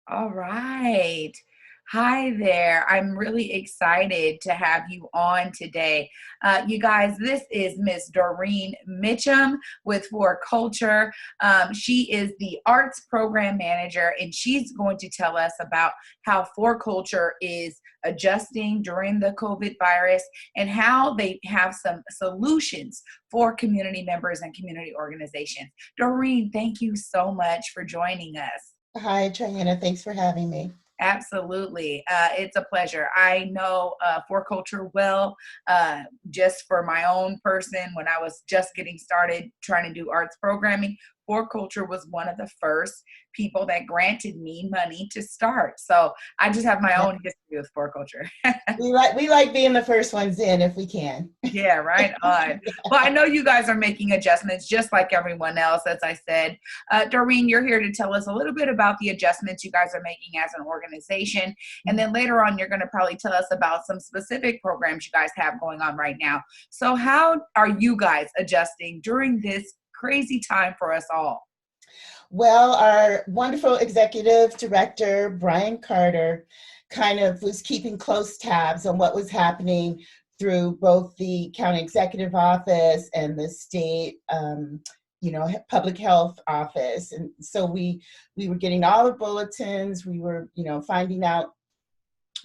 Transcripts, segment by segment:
All right. Hi there. I'm really excited to have you on today. You guys, this is Miss Doreen Mitchum with For Culture. She is the arts program manager, and she's going to tell us about how For Culture is adjusting during the COVID virus and how they have some solutions for community members and community organizations. Doreen, thank you so much for joining us. Hi, Triana. Thanks for having me. Absolutely. It's a pleasure. I know For Culture well, just for my own person, when I was just getting started trying to do arts programming, For Culture was one of the first people that granted me money to start. So I just have my Yeah. own history with For Culture. We like being the first ones in if we can. Yeah, right on. Well, I know you guys are making adjustments just like everyone else, as I said. Doreen, you're here to tell us a little bit about the adjustments you guys are making as an organization. And then later on, you're going to probably tell us about some specific programs you guys have going on right now. So, how are you guys adjusting during this crazy time for us all? Well, our wonderful executive director, Brian Carter, kind of was keeping close tabs on what was happening through both the county executive office and the state, public health office. And so we were getting all the bulletins. We were, finding out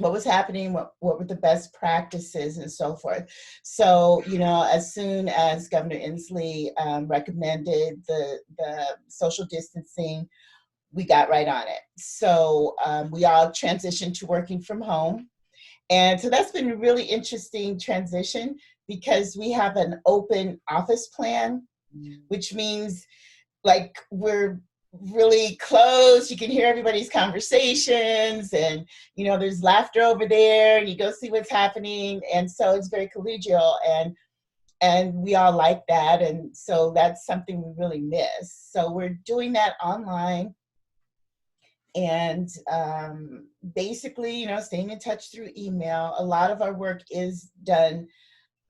what was happening, what were the best practices and so forth. So, as soon as Governor Inslee recommended the social distancing, we got right on it. So we all transitioned to working from home. And so that's been a really interesting transition because we have an open office plan, which means like we're really close. You can hear everybody's conversations and, there's laughter over there and you go see what's happening. And so it's very collegial and we all like that. And so that's something we really miss. So we're doing that online and basically, staying in touch through email. A lot of our work is done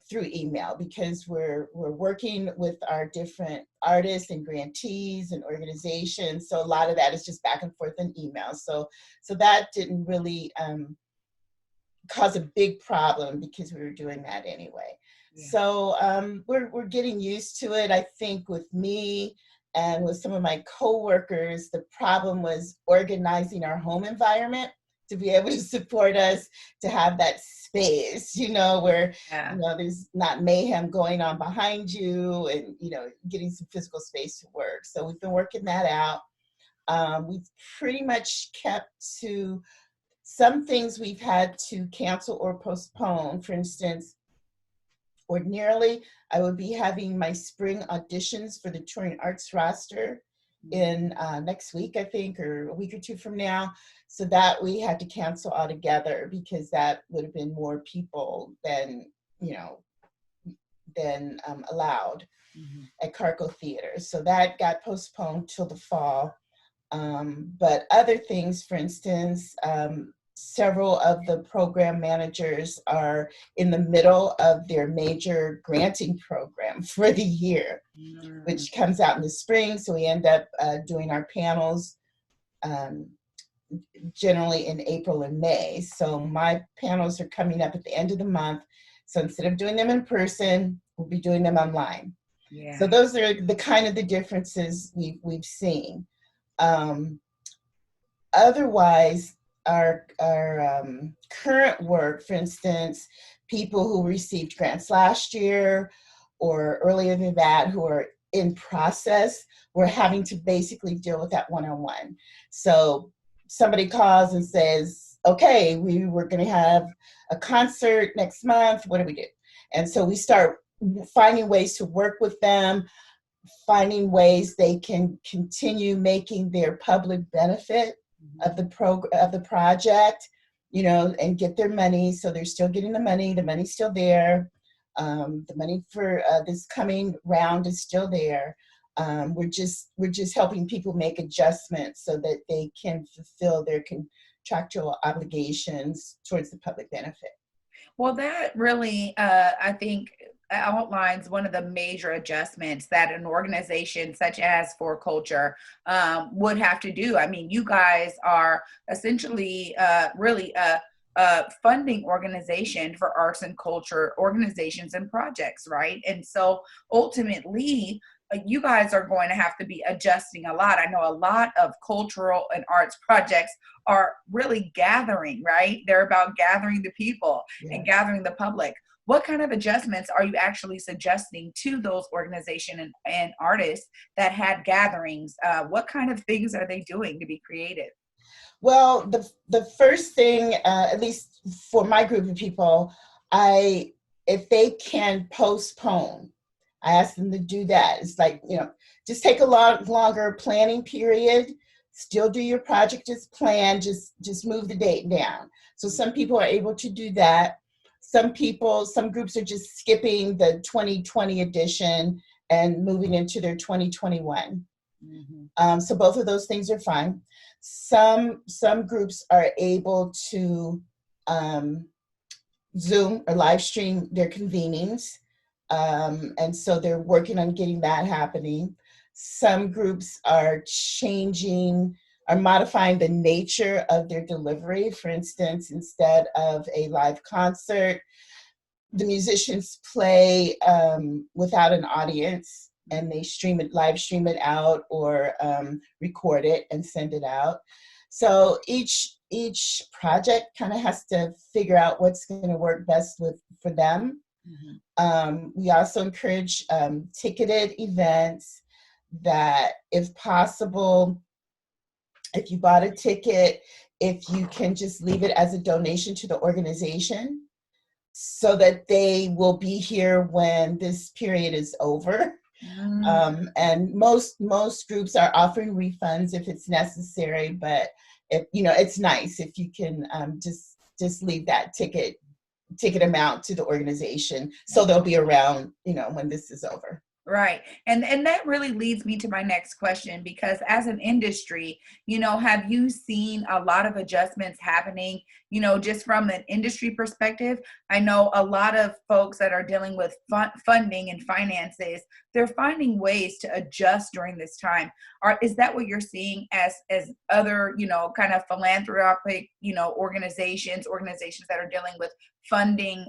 through email because we're working with our different artists and grantees and organizations. So a lot of that is just back and forth in email. So that didn't really cause a big problem because we were doing that anyway. Yeah. So we're getting used to it. I think with me and with some of my coworkers, the problem was organizing our home environment to be able to support us, to have that space, where, there's not mayhem going on behind you and, getting some physical space to work. So we've been working that out. We've pretty much kept to some things we've had to cancel or postpone. For instance, ordinarily, I would be having my spring auditions for the touring arts roster in next week, I think, or a week or two from now. So that we had to cancel altogether because that would have been more people than allowed at Carco Theater. So that got postponed till the fall. But other things, for instance, several of the program managers are in the middle of their major granting program for the year, which comes out in the spring. So we end up doing our panels generally in April and May. So my panels are coming up at the end of the month. So instead of doing them in person, we'll be doing them online. Yeah. So those are the kind of the differences we've seen. Otherwise, our current work, for instance, people who received grants last year or earlier than that who are in process, we're having to basically deal with that one-on-one. So somebody calls and says, okay, we were going to have a concert next month. What do we do? And so we start finding ways to work with them, finding ways they can continue making their public benefit of the project, and get their money. So they're still getting the money. The money's still there. The money for this coming round is still there. We're just helping people make adjustments so that they can fulfill their contractual obligations towards the public benefit. Well, that really, I think, outlines one of the major adjustments that an organization such as For Culture would have to do. I mean, you guys are essentially really a funding organization for arts and culture organizations and projects, right? And so ultimately, you guys are going to have to be adjusting a lot. I know a lot of cultural and arts projects are really gathering, right? They're about gathering the people and gathering the public. What kind of adjustments are you actually suggesting to those organizations and artists that had gatherings? What kind of things are they doing to be creative? Well, the first thing, at least for my group of people, if they can postpone, I ask them to do that. It's like, just take a lot longer planning period. Still do your project as planned. Just move the date down. So some people are able to do that. Some groups are just skipping the 2020 edition and moving into their 2021. Mm-hmm. So both of those things are fine. Some groups are able to Zoom or live stream their convenings. And so they're working on getting that happening. Some groups are modifying the nature of their delivery. For instance, instead of a live concert, the musicians play without an audience, and they live stream it out, or record it and send it out. So each project kind of has to figure out what's going to work best for them. Mm-hmm. We also encourage ticketed events that, if possible, if you bought a ticket, if you can just leave it as a donation to the organization so that they will be here when this period is over. And most groups are offering refunds if it's necessary, but it's nice if you can just leave that ticket amount to the organization so they'll be around when this is over. Right. And that really leads me to my next question, because as an industry, have you seen a lot of adjustments happening, just from an industry perspective? I know a lot of folks that are dealing with funding and finances, they're finding ways to adjust during this time. Is that what you're seeing as other, kind of philanthropic, organizations that are dealing with funding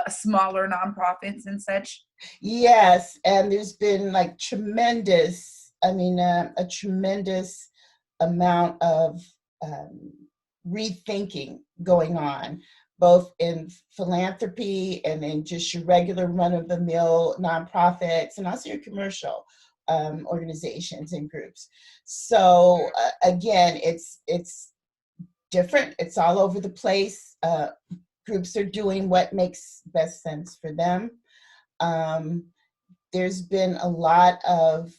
smaller nonprofits and such? Yes, and there's been a tremendous amount of rethinking going on, both in philanthropy and in just your regular run-of-the-mill nonprofits, and also your commercial organizations and groups. So again, it's different. It's all over the place. Groups are doing what makes best sense for them. There's been a lot of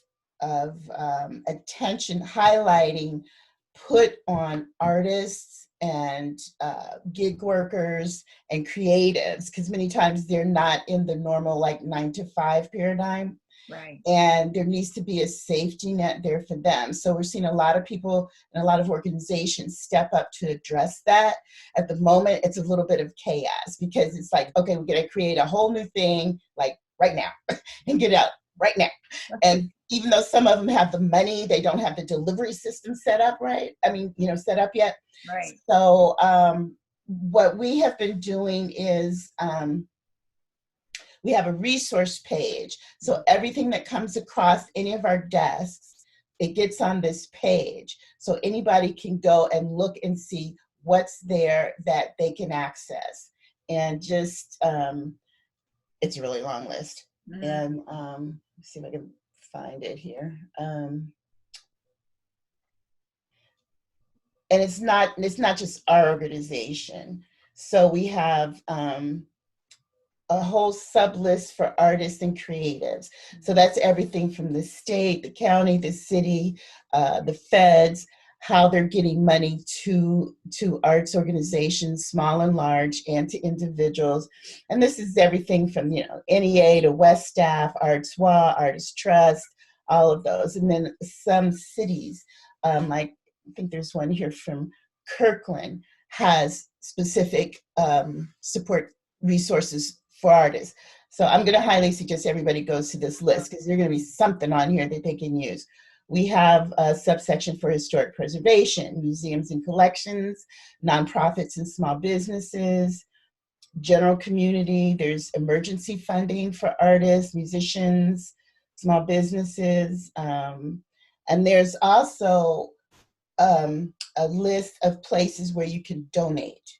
attention highlighting put on artists and gig workers and creatives, because many times they're not in the normal 9-to-5 paradigm. Right. And there needs to be a safety net there for them. So we're seeing a lot of people and a lot of organizations step up to address that. At the moment, it's a little bit of chaos, because it's okay, we're going to create a whole new thing right now and get out right now. And even though some of them have the money, they don't have the delivery system set up set up yet. Right. So what we have been doing is we have a resource page. So everything that comes across any of our desks, it gets on this page. So anybody can go and look and see what's there that they can access. And just, it's a really long list. And let's see if I can find it here. And it's not just our organization. So we have a whole sub list for artists and creatives. So that's everything from the state, the county, the city, the feds, how they're getting money to arts organizations, small and large, and to individuals. And this is everything from NEA to West Staff, Arts-WA, Artist Trust, all of those. And then some cities, I think there's one here from Kirkland, has specific support resources for artists. So I'm going to highly suggest everybody goes to this list because there's going to be something on here that they can use. We have a subsection for historic preservation, museums and collections, nonprofits and small businesses, general community. There's emergency funding for artists, musicians, small businesses. And there's also a list of places where you can donate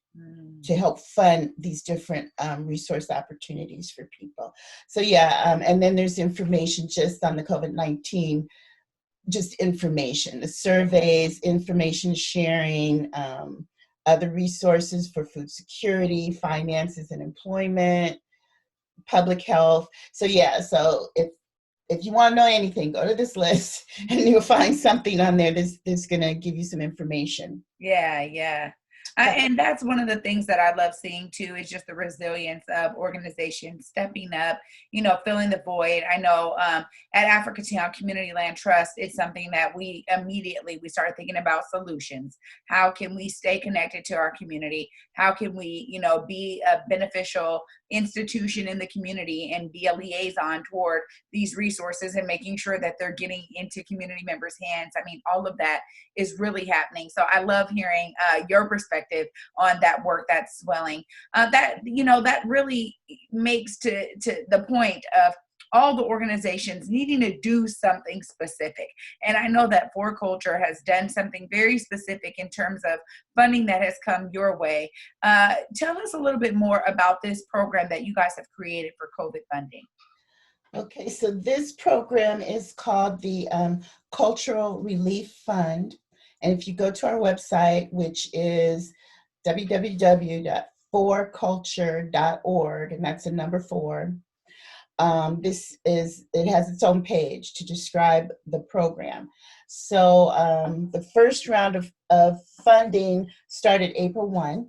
to help fund these different resource opportunities for people. So yeah, and then there's information just on the COVID-19, just information, the surveys, information sharing, other resources for food security, finances and employment, public health. So yeah, so if you want to know anything, go to this list and you'll find something on there that's going to give you some information. Yeah. And that's one of the things that I love seeing too, is just the resilience of organizations stepping up, filling the void. I know at Africatown Community Land Trust, it's something that we started thinking about solutions. How can we stay connected to our community? How can we, be a beneficial institution in the community and be a liaison toward these resources and making sure that they're getting into community members' hands? I mean, all of that is really happening. So I love hearing your perspective on that work that's swelling. That really makes to the point of all the organizations needing to do something specific. And I know that For Culture has done something very specific in terms of funding that has come your way. Tell us a little bit more about this program that you guys have created for COVID funding. Okay, so this program is called the Cultural Relief Fund. And if you go to our website, which is www.forculture.org, and that's the number 4, it has its own page to describe the program. So the first round of funding started April 1,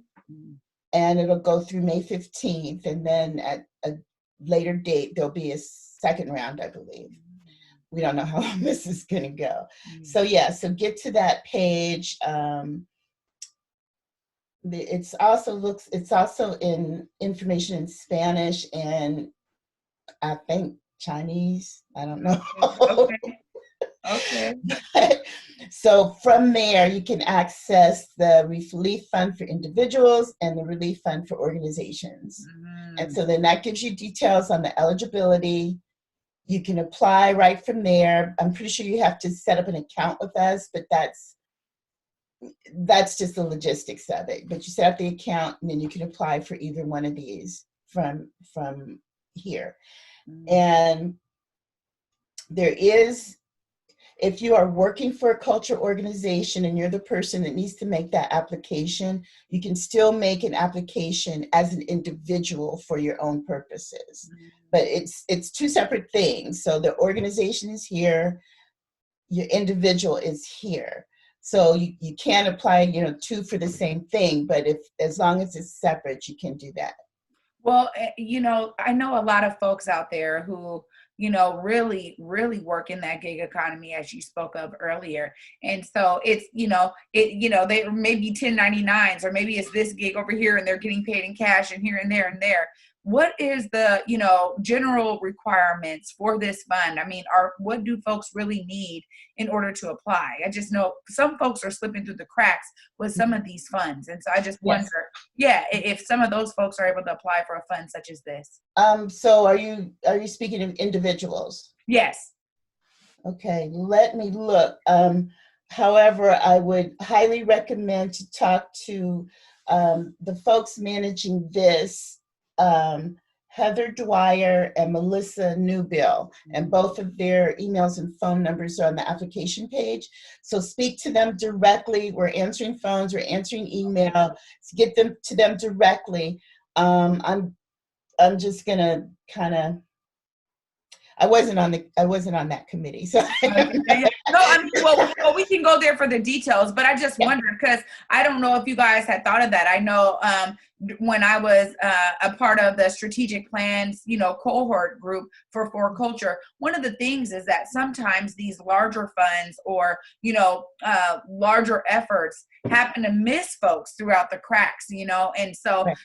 and it'll go through May 15th, and then at a later date, there'll be a second round, I believe. We don't know how long this is going to go. So yeah, so get to that page. It's also in information in Spanish and I think Chinese. I don't know. Okay. So from there, you can access the relief fund for individuals and the relief fund for organizations. And so then that gives you details on the eligibility. You can apply right from there. I'm pretty sure you have to set up an account with us, but that's just the logistics of it. But you set up the account and then you can apply for either one of these from here. And there is, if you are working for a culture organization and you're the person that needs to make that application, you can still make an application as an individual for your own purposes. But it's two separate things. So the organization is here, your individual is here. So you can apply, two for the same thing, but as long as it's separate, you can do that. Well, I know a lot of folks out there who, really, really work in that gig economy, as you spoke of earlier. And so it's, they maybe 1099s, or maybe it's this gig over here and they're getting paid in cash and here and there and there. What is the, general requirements for this fund? I mean, what do folks really need in order to apply? I just know some folks are slipping through the cracks with some of these funds. And so I just wonder, if some of those folks are able to apply for a fund such as this. So are you speaking of individuals? Yes. Okay, let me look. However, I would highly recommend to talk to the folks managing this, Heather Dwyer and Melissa Newbill, and both of their emails and phone numbers are on the application page. So speak to them directly. We're answering phones, we're answering email. So get them to them directly. I'm just gonna kind of. I wasn't on that committee, so. Well, we can go there for the details, but I just wondered because I don't know if you guys had thought of that. I know when I was a part of the strategic plans, cohort group for culture, one of the things is that sometimes these larger funds or, larger efforts happen to miss folks throughout the cracks, and so, Right.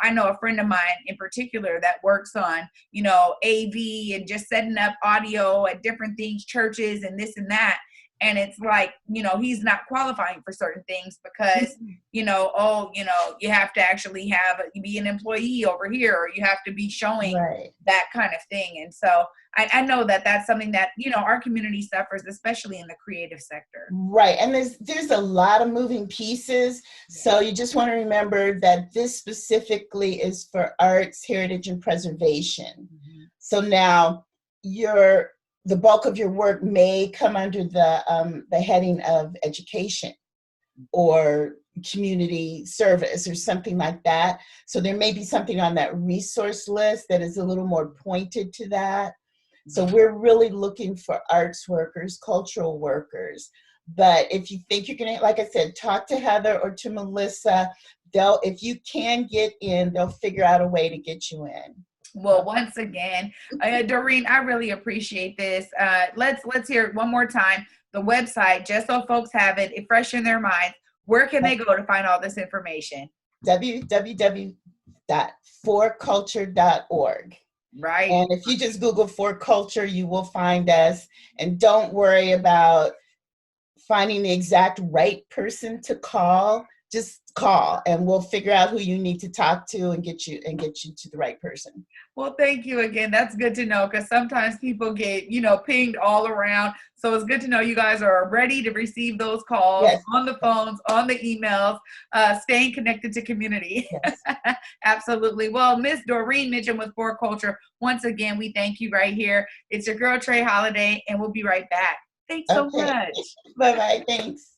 I know a friend of mine in particular that works on, AV and just setting up audio at different things, churches and this and that. And it's like, he's not qualifying for certain things because, you have to actually be an employee over here, or you have to be showing Right. that kind of thing. And so I know that that's something that, our community suffers, especially in the creative sector. Right. And there's a lot of moving pieces. So you just want to remember that this specifically is for arts, heritage, and preservation. Mm-hmm. So now the bulk of your work may come under the heading of education or community service or something like that. So there may be something on that resource list that is a little more pointed to that. So we're really looking for arts workers, cultural workers. But if you think you're gonna, like I said, talk to Heather or to Melissa. If you can get in, they'll figure out a way to get you in. Well, once again, Doreen, I really appreciate this. Let's hear it one more time. The website, just so folks have it fresh in their minds. Where can they go to find all this information? www.forculture.org. Right. And if you just Google For Culture, you will find us. And don't worry about finding the exact right person to call. Just call and we'll figure out who you need to talk to and get you to the right person. Well, thank you again. That's good to know, because sometimes people get, pinged all around. So it's good to know you guys are ready to receive those calls. Yes. On the phones, on the emails, staying connected to community. Yes. Absolutely. Well, Miss Doreen Mitchum with For Culture, once again, we thank you right here. It's your girl, Trey Holiday, and we'll be right back. Thanks so much. Bye-bye. Thanks.